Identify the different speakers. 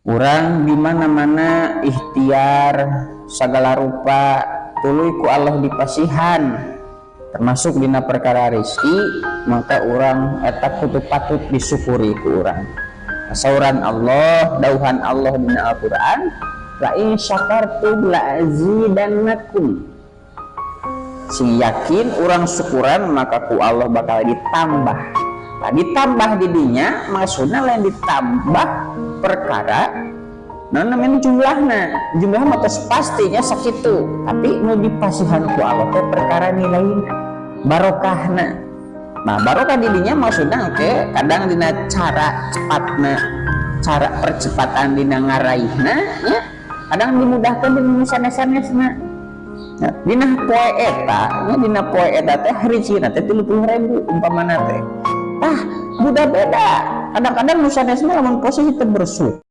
Speaker 1: Urang di mana-mana ikhtiar segala rupa tuluy ku Allah dipasihan termasuk dina perkara rezeki, maka urang eta kudu patut disyukuri ku urang. Sauran Allah, dauhan Allah dina Al-Qur'an, la in syakartum la azidannakum. Si yakin urang syukuran maka ku Allah bakal ditambah. Nah, ditambah didinya maksudnya lain ditambah perkara namanya jumlah mah pastinya sakitu, tapi nu dipasihan ku Allah teh perkara nilainya barokahna. Nah, barokah didinya maksudnya kadang dina cara cepatna, cara percepatan dina ngaraihna ya, kadang dimudahkan dina sanes-sanesna. Nah, dina poe eta teh hrijina teh 30.000 umpamana teh. Budak beda. Kadang-kadang nu sanesna lamun posisi teu bersut.